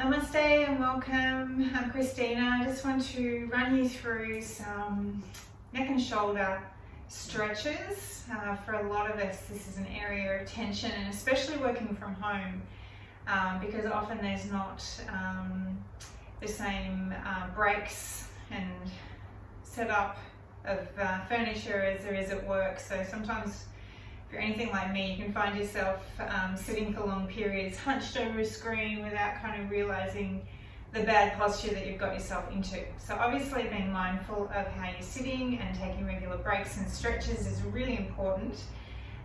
Namaste and welcome. I'm Christina. I just want to run you through some neck and shoulder stretches. For a lot of us, this is an area of tension, and especially working from home, because often there's not the same breaks and setup of furniture as there is at work. So sometimes, if you're anything like me, you can find yourself sitting for long periods hunched over a screen without kind of realizing the bad posture that you've got yourself into. So obviously being mindful of how you're sitting and taking regular breaks and stretches is really important.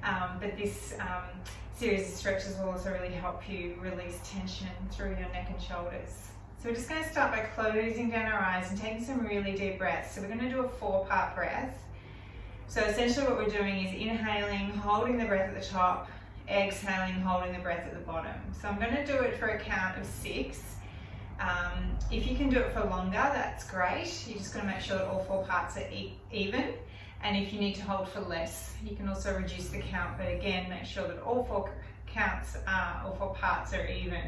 But this series of stretches will also really help you release tension through your neck and shoulders. So we're just going to start by closing down our eyes and taking some really deep breaths. So we're going to do a 4-part breath. So essentially what we're doing is inhaling, holding the breath at the top, exhaling, holding the breath at the bottom. So I'm going to do it for a count of 6. If you can do it for longer, that's great. You're just going to make sure that all 4 parts are even. And if you need to hold for less, you can also reduce the count. But again, make sure that all 4 parts are even.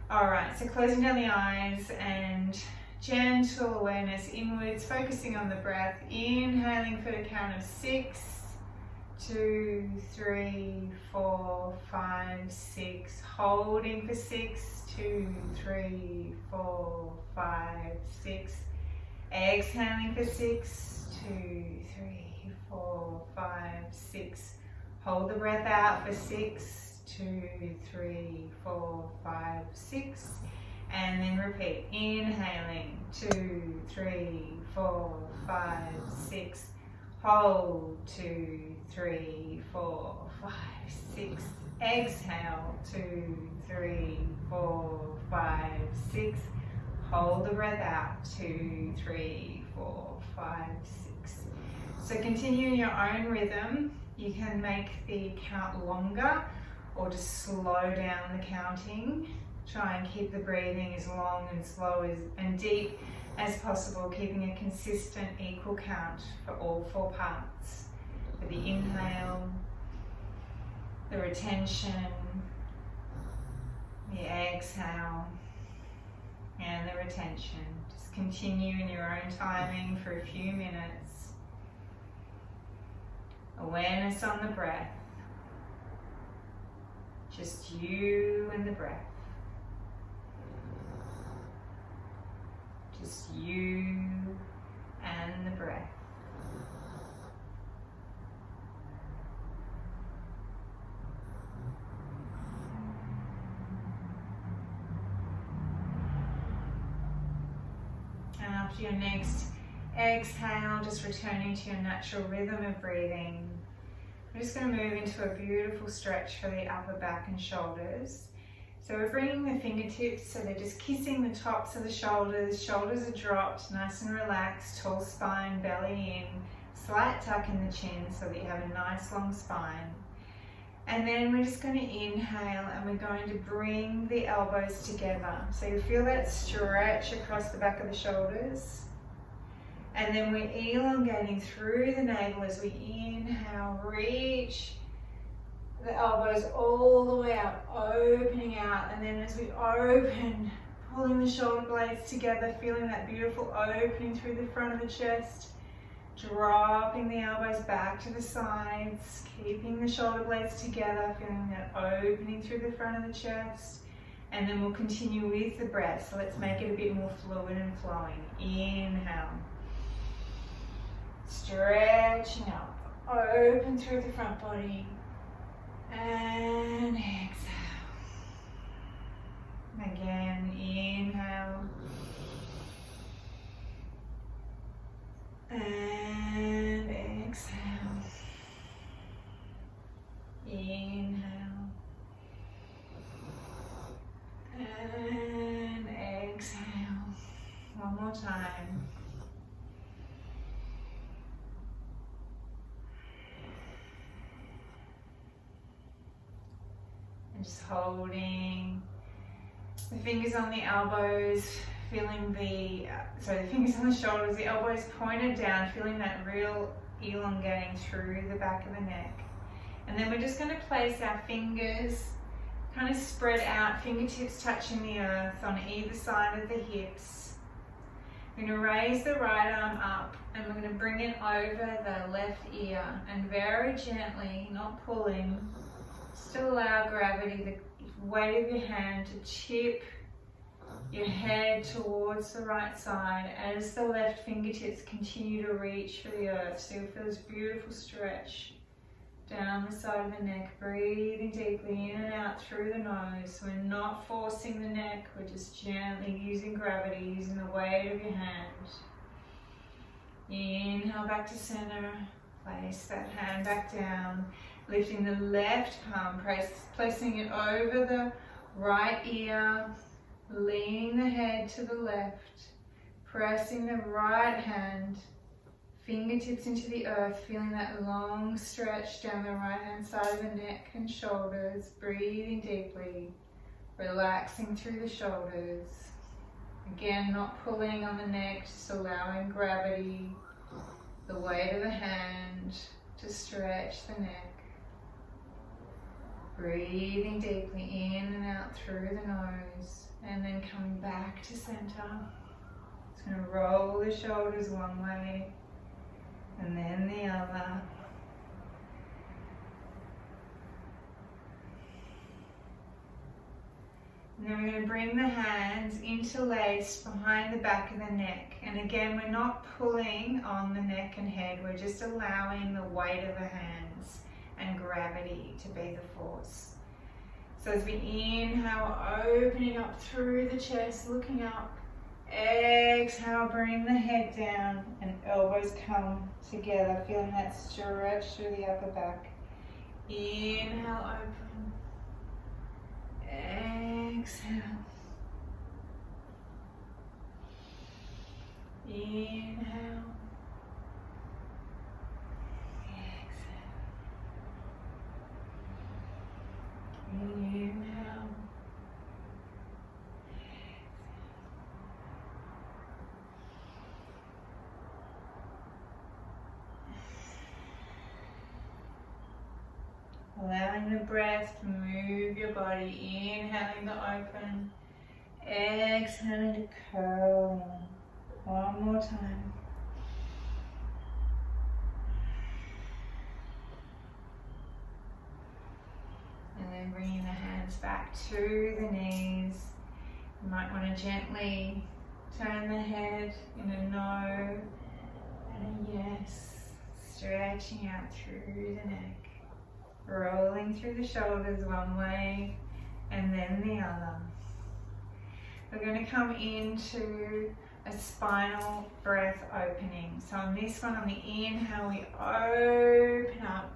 All right, so closing down the eyes and gentle awareness inwards, focusing on the breath, inhaling for the count of 6, 2, 3, 4, 5, 6, holding for 6, 2, 3, 4, 5, 6, exhaling for 6, 2, 3, 4, 5, 6, hold the breath out for 6, 2, 3, 4, 5, 6, and then repeat, inhaling, 2, 3, 4, 5, 6, hold, 2, 3, 4, 5, 6, exhale, 2, 3, 4, 5, 6, hold the breath out, 2, 3, 4, 5, 6. So continue in your own rhythm. You can make the count longer or just slow down the counting. Try and keep the breathing as long and slow and deep as possible, keeping a consistent equal count for all 4 parts. For the inhale, the retention, the exhale, and the retention. Just continue in your own timing for a few minutes. Awareness on the breath. Just you and the breath. Just you and the breath. And after your next exhale, just returning to your natural rhythm of breathing. We're just going to move into a beautiful stretch for the upper back and shoulders. So we're bringing the fingertips so they're just kissing the tops of the shoulders. Shoulders are dropped, nice and relaxed, tall spine, belly in, slight tuck in the chin so that you have a nice long spine. And then we're just going to inhale and we're going to bring the elbows together. So you feel that stretch across the back of the shoulders. And then we're elongating through the navel as we inhale, reach the elbows all the way up, opening out, and then as we open, pulling the shoulder blades together, feeling that beautiful opening through the front of the chest, dropping the elbows back to the sides, keeping the shoulder blades together, feeling that opening through the front of the chest, and then we'll continue with the breath. So let's make it a bit more fluid and flowing. Inhale, stretching up, open through the front body, and exhale. Again, inhale. And exhale. Inhale. And exhale. One more time. And just holding the fingers on the elbows, feeling the fingers on the shoulders, the elbows pointed down, feeling that real elongating through the back of the neck. And then we're just going to place our fingers kind of spread out, fingertips touching the earth on either side of the hips. We're going to raise the right arm up and we're going to bring it over the left ear and very gently, not pulling, just allow gravity, the weight of your hand to tip your head towards the right side as the left fingertips continue to reach for the earth. So you'll feel this beautiful stretch down the side of the neck, breathing deeply in and out through the nose. We're not forcing the neck, we're just gently using gravity, using the weight of your hand. Inhale back to center, place that hand back down, lifting the left palm, placing it over the right ear, leaning the head to the left, pressing the right hand, fingertips into the earth, feeling that long stretch down the right hand side of the neck and shoulders, breathing deeply, relaxing through the shoulders. Again, not pulling on the neck, just allowing gravity, the weight of the hand to stretch the neck. Breathing deeply in and out through the nose, and then coming back to center. Just going to roll the shoulders one way and then the other. And then we're going to bring the hands interlaced behind the back of the neck. And again, we're not pulling on the neck and head, we're just allowing the weight of the hands and gravity to be the force. So as we inhale, opening up through the chest, looking up. Exhale, bring the head down and elbows come together, feeling that stretch through the upper back. Inhale, open. Exhale. Inhale. Exhale. Inhale. Allowing the breath to move your body, inhaling to open, exhaling to curl in. One more time. And then bringing the hands back to the knees. You might want to gently turn the head in a no and a yes, stretching out through the neck. Rolling through the shoulders one way and then the other. We're going to come into a spinal breath opening. So on this one, on the inhale, we open up,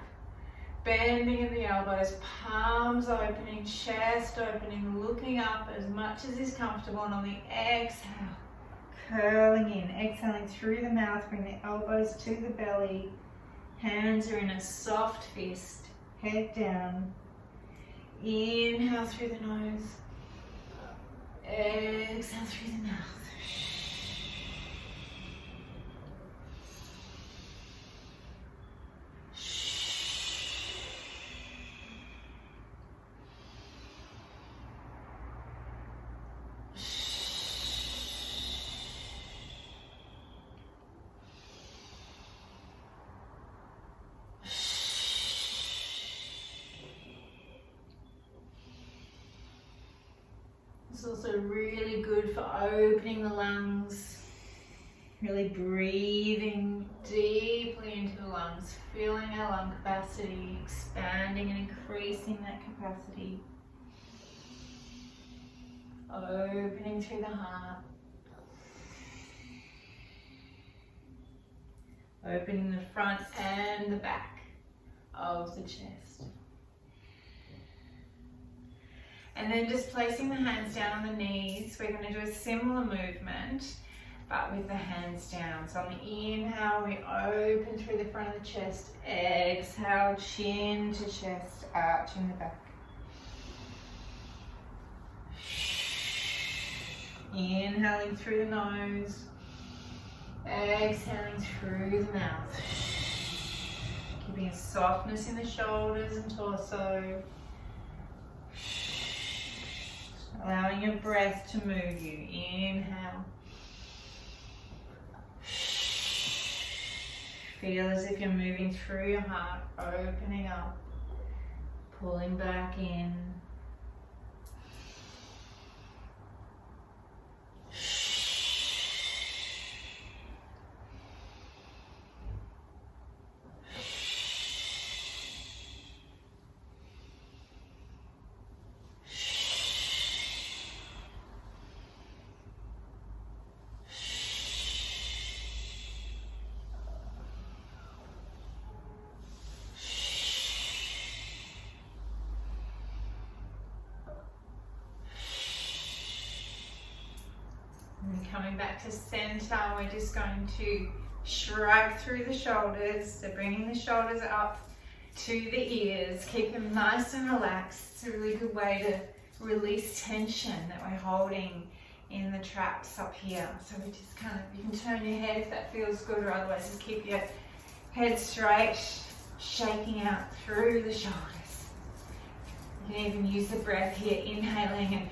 bending at the elbows, palms opening, chest opening, looking up as much as is comfortable. And on the exhale, curling in, exhaling through the mouth, bring the elbows to the belly, hands are in a soft fist. Head down, inhale through the nose, exhale through the mouth. It's also really good for opening the lungs, really breathing deeply into the lungs, feeling our lung capacity, expanding and increasing that capacity. Opening through the heart. Opening the front and the back of the chest. And then just placing the hands down on the knees, we're going to do a similar movement, but with the hands down. So on the inhale, we open through the front of the chest. Exhale, chin to chest, arching the back. Inhaling through the nose, exhaling through the mouth. Keeping a softness in the shoulders and torso. allowing your breath to move you. Inhale. Feel as if you're moving through your heart, opening up, pulling back in. And coming back to center, we're just going to shrug through the shoulders. So bringing the shoulders up to the ears. Keep them nice and relaxed. It's a really good way to release tension that we're holding in the traps up here. So we just kind of, you can turn your head if that feels good, or otherwise just keep your head straight, shaking out through the shoulders. You can even use the breath here, inhaling and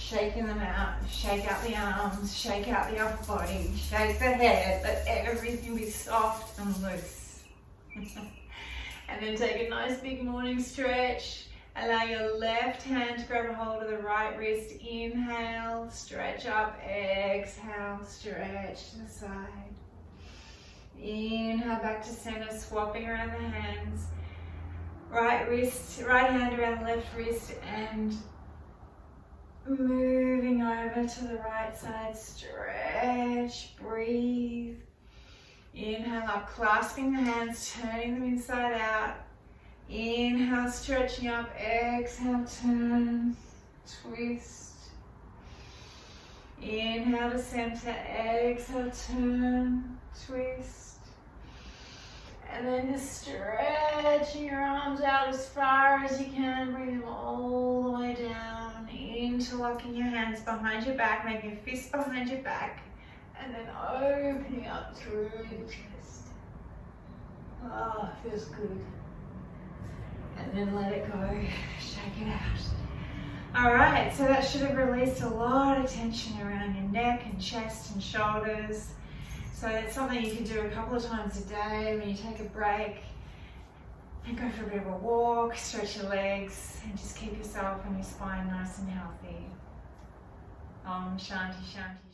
shaking them out. Shake out the arms, shake out the upper body, shake the head, let everything be soft and loose. And then take a nice big morning stretch. Allow your left hand to grab a hold of the right wrist. Inhale, stretch up, exhale, stretch to the side. Inhale back to center, swapping around the hands. Right hand around the left wrist and moving over to the right side, stretch, breathe. Inhale up, clasping the hands, turning them inside out. Inhale, stretching up, exhale, turn, twist. Inhale to center, exhale, turn, twist. And then just stretching your arms out as far as you can, bring them all the way down, interlocking your hands behind your back, making a fist behind your back, and then opening up through the chest. Oh, it feels good. And then let it go, shake it out. All right, so that should have released a lot of tension around your neck and chest and shoulders. So it's something you can do a couple of times a day when you take a break and go for a bit of a walk, stretch your legs, and just keep yourself and your spine nice and healthy. Om Shanti Shanti.